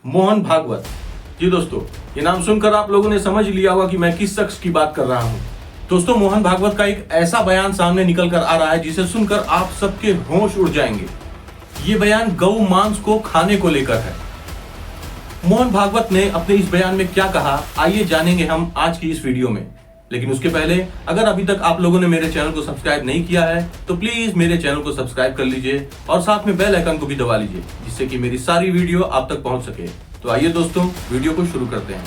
मोहन भागवत। जी दोस्तों, ये नाम सुनकर आप लोगों ने समझ लिया होगा कि मैं किस शख्स की बात कर रहा हूँ। दोस्तों, मोहन भागवत का एक ऐसा बयान सामने निकल कर आ रहा है जिसे सुनकर आप सबके होश उड़ जाएंगे। ये बयान गौ मांस को खाने को लेकर है। मोहन भागवत ने अपने इस बयान में क्या कहा, आइए जानेंगे हम आज की इस वीडियो में। लेकिन उसके पहले अगर अभी तक आप लोगों ने मेरे चैनल को सब्सक्राइब नहीं किया है तो प्लीज मेरे चैनल को सब्सक्राइब कर लीजिए और साथ में बेल आइकन को भी दबा लीजिए, जिससे कि मेरी सारी वीडियो आप तक पहुंच सके। तो आइए दोस्तों, वीडियो को शुरू करते हैं।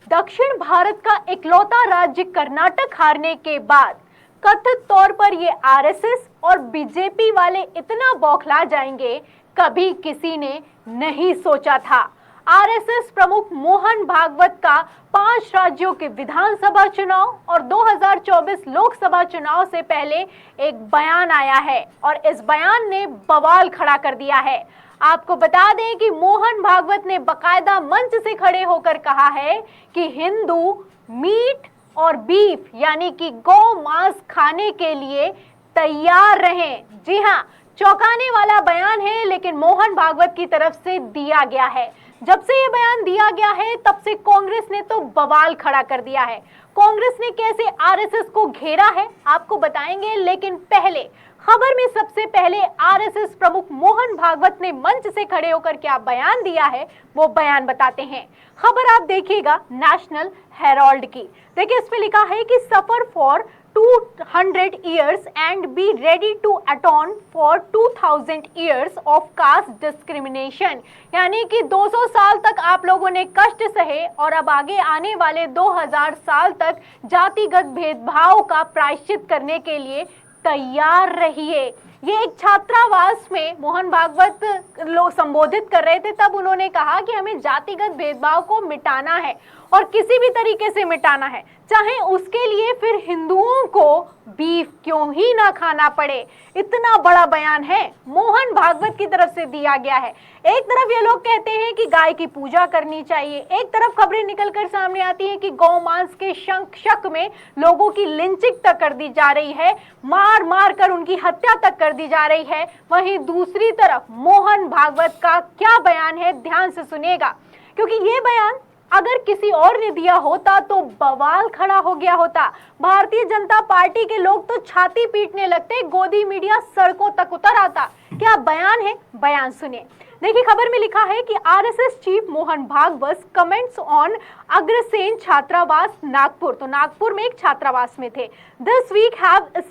दक्षिण भारत का इकलौता राज्य कर्नाटक हारने के बाद कथित तौर पर ये आरएसएस और बीजेपी वाले इतना बौखला जाएंगे, कभी किसी ने नहीं सोचा था। आरएसएस प्रमुख मोहन भागवत का 5 राज्यों के विधानसभा चुनाव और 2024 लोकसभा चुनाव से पहले एक बयान आया है और इस बयान ने बवाल खड़ा कर दिया है। आपको बता दें कि मोहन भागवत ने बकायदा मंच से खड़े होकर कहा है कि हिंदू मीट और बीफ यानी कि गौ मांस खाने के लिए तैयार रहें। जी हाँ, चौंकाने वाला बयान है, लेकिन मोहन भागवत की तरफ से दिया गया है। जब से ये बयान दिया गया है तब से कांग्रेस ने तो बवाल खड़ा कर दिया है। कांग्रेस ने कैसे आरएसएस को घेरा है आपको बताएंगे, लेकिन पहले खबर में सबसे पहले आरएसएस प्रमुख मोहन भागवत ने मंच से खड़े होकर क्या बयान दिया है वो बयान बताते हैं। खबर आप देखिएगा नेशनल हेराल्ड की। देखिए, इसमें लिखा है कि सफर for 200 years and be ready to atone for 2000 years of caste discrimination। यानी कि 200 साल तक आप लोगों ने कष्ट सहे और अब आगे आने वाले 2000 साल तक जातिगत भेदभाव का प्रायश्चित करने के लिए तैयार रहिए। ये एक छात्रावास में मोहन भागवत लोग संबोधित कर रहे थे, तब उन्होंने कहा कि हमें जातिगत भेदभाव को मिटाना है और किसी भी तरीके से मिटाना है, चाहे उसके लिए फिर हिंदुओं को बीफ क्यों ही ना खाना पड़े। इतना बड़ा बयान है मोहन भागवत की तरफ से दिया गया है। एक तरफ ये लोग कहते हैं कि गाय की पूजा करनी चाहिए, एक तरफ खबरें निकलकर सामने आती हैं कि गौ मांस के शक में लोगों की लिंचिंग तक कर दी जा रही है, मार मार कर उनकी हत्या तक कर दी जा रही है। वहीं दूसरी तरफ मोहन भागवत का क्या बयान है, ध्यान से सुनिएगा, क्योंकि ये बयान अगर किसी और ने दिया होता तो बवाल खड़ा हो गया होता। भारतीय जनता पार्टी के लोग तो छाती पीटने लगते, गोदी मीडिया सड़कों तक उतर आता। क्या बयान है, बयान सुनिए। देखिए, खबर में लिखा है कि RSS chief Mohan Bhagwat comments on Agrasen छात्रावास नागपुर। तो नागपुर में एक छात्रावास में थे। This week have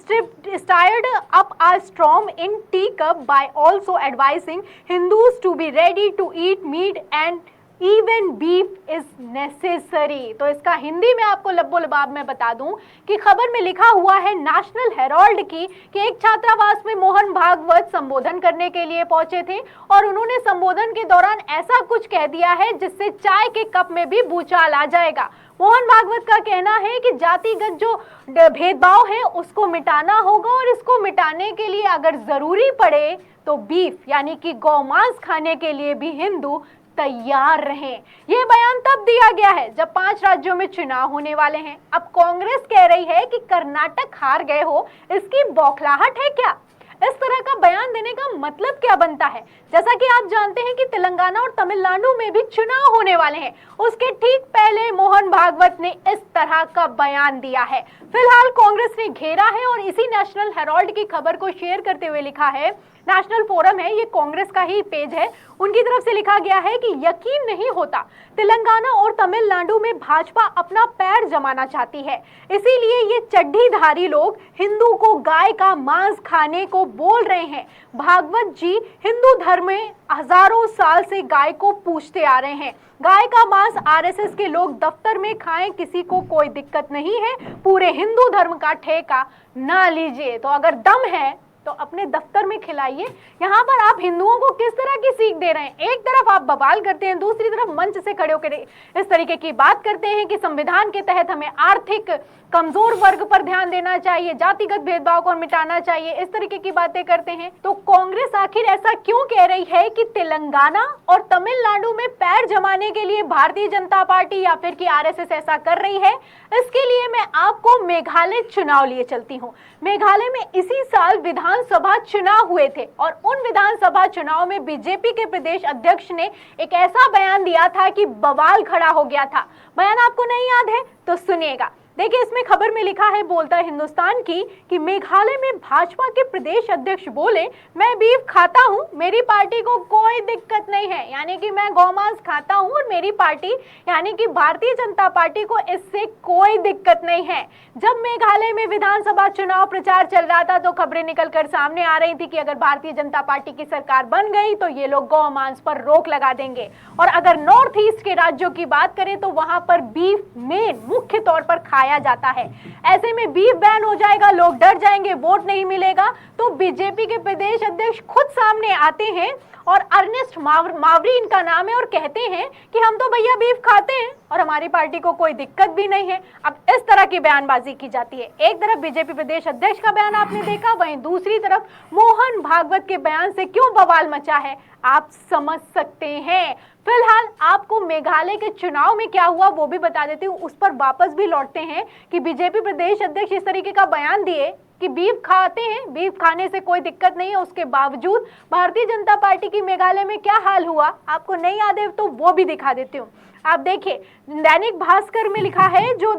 stirred up a storm in tea cup by also advising Hindus to be ready to eat meat and even beef is necessary. तो इसका हिंदी में आपको लब्बो लबाब में बता दूं कि खबर में लिखा हुआ है नेशनल हेराल्ड की कि एक छात्रावास में मोहन भागवत संबोधन करने के लिए पहुंचे थे और उन्होंने संबोधन के दौरान ऐसा कुछ कह दिया है जिससे चाय के कप में भी भूचाल आ जाएगा। मोहन भागवत का कहना है कि जातिगत जो भेदभाव है उसको मिटाना होगा और इसको मिटाने के लिए अगर जरूरी पड़े तो बीफ यानी कि गौ मांस खाने के लिए भी हिंदू तैयार रहें। यह बयान तब दिया गया है जब 5 राज्यों में चुनाव होने वाले हैं। अब कांग्रेस कह रही है कि कर्नाटक हार गए हो, इसकी बौखलाहट है क्या? इस तरह का बयान देने का मतलब क्या बनता है? जैसा कि आप जानते हैं कि तेलंगाना और तमिलनाडु में भी चुनाव होने वाले हैं, उसके ठीक पहले मोहन भागवत ने इस तरह का बयान दिया है। फिलहाल कांग्रेस ने घेरा है और इसी नेशनल हेराल्ड की खबर को शेयर करते हुए लिखा है, नेशनल फोरम है, ये कांग्रेस का ही पेज है, उनकी तरफ से लिखा गया है कि यकीन नहीं होता तेलंगाना और तमिलनाडु में भाजपा अपना पैर जमाना चाहती है, इसीलिए ये चड्ढीधारी लोग हिंदू को गाय का मांस खाने को बोल रहे हैं। भागवत जी हिंदू धर्म में हजारों साल से गाय को पूजते आ रहे हैं। गाय का मांस आरएसएस के लोग दफ्तर में खाएं, किसी को कोई दिक्कत नहीं है, पूरे हिंदू धर्म का ठेका ना लीजिए। तो अगर दम है तो अपने दफ्तर में खिलाइए। यहाँ पर आप हिंदुओं को किस तरह की सीख दे रहे हैं? एक तरफ आप बवाल करते हैं, दूसरी तरफ मंच से खड़े होकर इस तरीके की बात करते हैं कि संविधान के तहत हमें आर्थिक कमजोर वर्ग पर ध्यान देना चाहिए, जातिगत भेदभाव को मिटाना चाहिए, इस तरीके की बातें करते हैं। तो कांग्रेस आखिर ऐसा क्यों कह रही है कि तेलंगाना और तमिलनाडु में पैर जमाने के लिए भारतीय जनता पार्टी या फिर कि आरएसएस ऐसा कर रही है? इसके लिए मैं आपको मेघालय चुनाव लिए चलती हूँ। मेघालय में इसी साल विधान विधानसभा चुनाव हुए थे और उन विधानसभा चुनाव में बीजेपी के प्रदेश अध्यक्ष ने एक ऐसा बयान दिया था कि बवाल खड़ा हो गया था। बयान आपको नहीं याद है तो सुनिएगा। देखिए, इसमें खबर में लिखा है, बोलता है हिंदुस्तान की, कि मेघालय में भाजपा के प्रदेश अध्यक्ष बोले, मैं बीफ खाता हूं, मेरी पार्टी को कोई दिक्कत नहीं है। यानी कि मैं गौमांस खाता हूं और मेरी पार्टी यानी कि भारतीय जनता पार्टी को इससे कोई दिक्कत नहीं है। जब मेघालय में विधानसभा चुनाव प्रचार चल रहा था तो खबरें निकलकर सामने आ रही थी कि अगर भारतीय जनता पार्टी की सरकार बन गई तो ये लोग गौमांस पर रोक लगा देंगे। और अगर नॉर्थ ईस्ट के राज्यों की बात करें तो वहां पर बीफ मेन मुख्य तौर पर खाया जाता है। ऐसे में बीफ बैन हो जाएगा, लोग डर जाएंगे, वोट नहीं मिलेगा। तो बीजेपी के प्रदेश अध्यक्ष खुद सामने आते हैं और अर्नेस्ट मावरी इनका नाम है और कहते हैं कि हम तो भैया बीफ खाते हैं और हमारी पार्टी को कोई दिक्कत भी नहीं है। अब इस तरह की बयानबाजी की जाती है। एक तरफ बीजेपी प्रदेश अध्यक्ष का बयान आपने देखा, वहीं दूसरी तरफ मोहन भागवत के बयान से क्यों बवाल मचा है आप समझ सकते हैं। फिलहाल आपको मेघालय के चुनाव में क्या हुआ वो भी बता देती हूँ, उस पर वापस भी लौटते हैं कि बीजेपी प्रदेश अध्यक्ष इस तरीके का बयान दिए कि बीफ खाते हैं, बीफ खाने से कोई दिक्कत नहीं है। उसके बावजूद भारतीय जनता पार्टी की मेघालय में क्या हाल हुआ आपको नहीं याद है तो वो भी दिखा देती हूँ। आप देखिए, दैनिक भास्कर में लिखा है, जो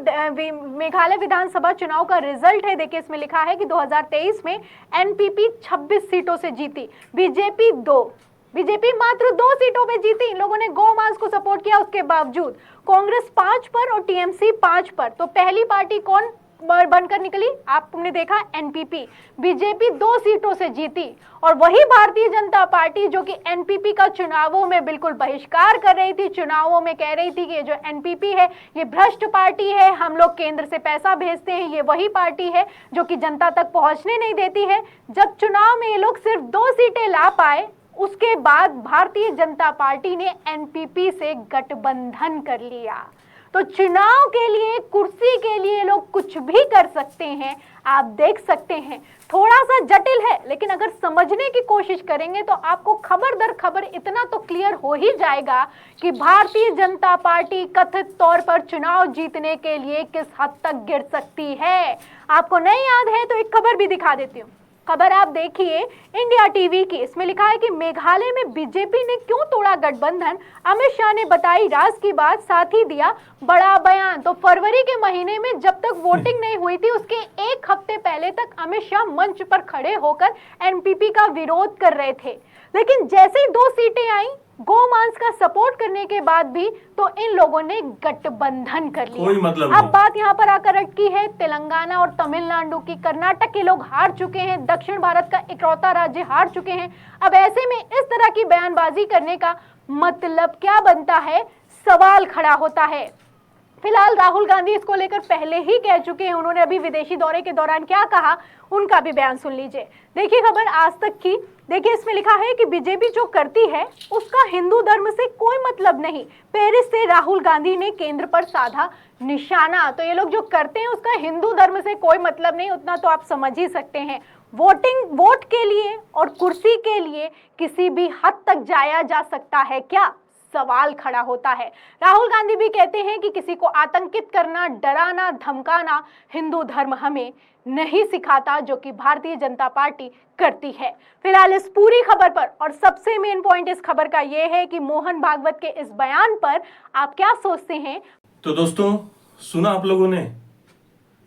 मेघालय विधानसभा चुनाव का रिजल्ट है। देखिए, इसमें लिखा है कि 2023 में एनपीपी 26 सीटों से जीती, बीजेपी 2। बीजेपी मात्र 2 सीटों पे जीती। इन लोगों ने गौमांस को सपोर्ट किया। उसके बावजूद कांग्रेस 5 पर और टीएमसी 5 पर। तो पहली पार्टी कौन बनकर निकली आपने देखा, एनपीपी। बीजेपी 2 सीटों से जीती और वही भारतीय जनता पार्टी जो कि एनपीपी का चुनावों में बिल्कुल बहिष्कार कर रही थी, चुनावों में कह रही थी कि ये जो एनपीपी है ये भ्रष्ट पार्टी है, हम लोग केंद्र से पैसा भेजते हैं, ये वही पार्टी है जो कि जनता तक पहुंचने नहीं देती है। जब चुनाव में ये लोग सिर्फ 2 सीटें ला पाए, उसके बाद भारतीय जनता पार्टी ने एनपीपी से गठबंधन कर लिया। तो चुनाव के लिए, कुर्सी के लिए लोग कुछ भी कर सकते हैं, आप देख सकते हैं। थोड़ा सा जटिल है, लेकिन अगर समझने की कोशिश करेंगे तो आपको खबर दर खबर इतना तो क्लियर हो ही जाएगा कि भारतीय जनता पार्टी कथित तौर पर चुनाव जीतने के लिए किस हद तक गिर सकती है। आपको नहीं याद है तो एक खबर भी दिखा देती हूँ। खबर आप देखिए इंडिया टीवी की। इसमें लिखा है कि मेघालय में बीजेपी ने क्यों तोड़ा गठबंधन, अमित शाह ने बताई राज की बात, साथ ही दिया बड़ा बयान। तो फरवरी के महीने में जब तक वोटिंग नहीं हुई थी उसके 1 हफ्ते पहले तक अमित शाह मंच पर खड़े होकर एनपीपी का विरोध कर रहे थे। लेकिन जैसे ही 2 सीटें आई गोमांस का सपोर्ट करने के बाद भी तो इन लोगों ने गठबंधन कर लिया। कोई मतलब अब नहीं। बात यहाँ पर आकर अटकी है तेलंगाना और तमिलनाडु की। कर्नाटक के लोग हार चुके हैं, दक्षिण भारत का इकलौता राज्य हार चुके हैं। अब ऐसे में इस तरह की बयानबाजी करने का मतलब क्या बनता है, सवाल खड़ा होता है। फिलहाल राहुल गांधी इसको लेकर पहले ही कह चुके हैं। उन्होंने अभी विदेशी दौरे के दौरान क्या कहा उनका भी बयान सुन लीजिए। देखिए खबर आज तक की। देखिए इसमें लिखा है कि बीजेपी जो करती है उसका हिंदू धर्म से कोई मतलब नहीं। पेरिस से राहुल गांधी ने केंद्र पर साधा निशाना। तो ये लोग जो करते हैं उसका हिंदू धर्म से कोई मतलब नहीं, उतना तो आप समझ ही सकते हैं। वोट के लिए और कुर्सी के लिए किसी भी हद तक जाया जा सकता है क्या, सवाल खड़ा होता है। राहुल गांधी भी कहते हैं कि किसी को आतंकित करना, डराना, धमकाना हिंदू धर्म हमें नहीं सिखाता, जो कि भारतीय जनता पार्टी करती है। फिलहाल इस पूरी खबर पर और सबसे मेन पॉइंट इस खबर का यह है कि मोहन भागवत के इस बयान पर आप क्या सोचते हैं। तो दोस्तों सुना आप लोगों ने।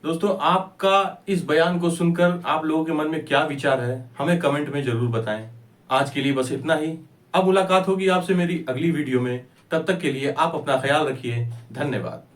दोस्तों आपका इस बयान को सुनकर आप लोगों के मन में क्या विचार है हमें कमेंट में जरूर बताएं। आज के लिए बस इतना ही। अब मुलाकात होगी आपसे मेरी अगली वीडियो में। तब तक के लिए आप अपना ख्याल रखिए। धन्यवाद।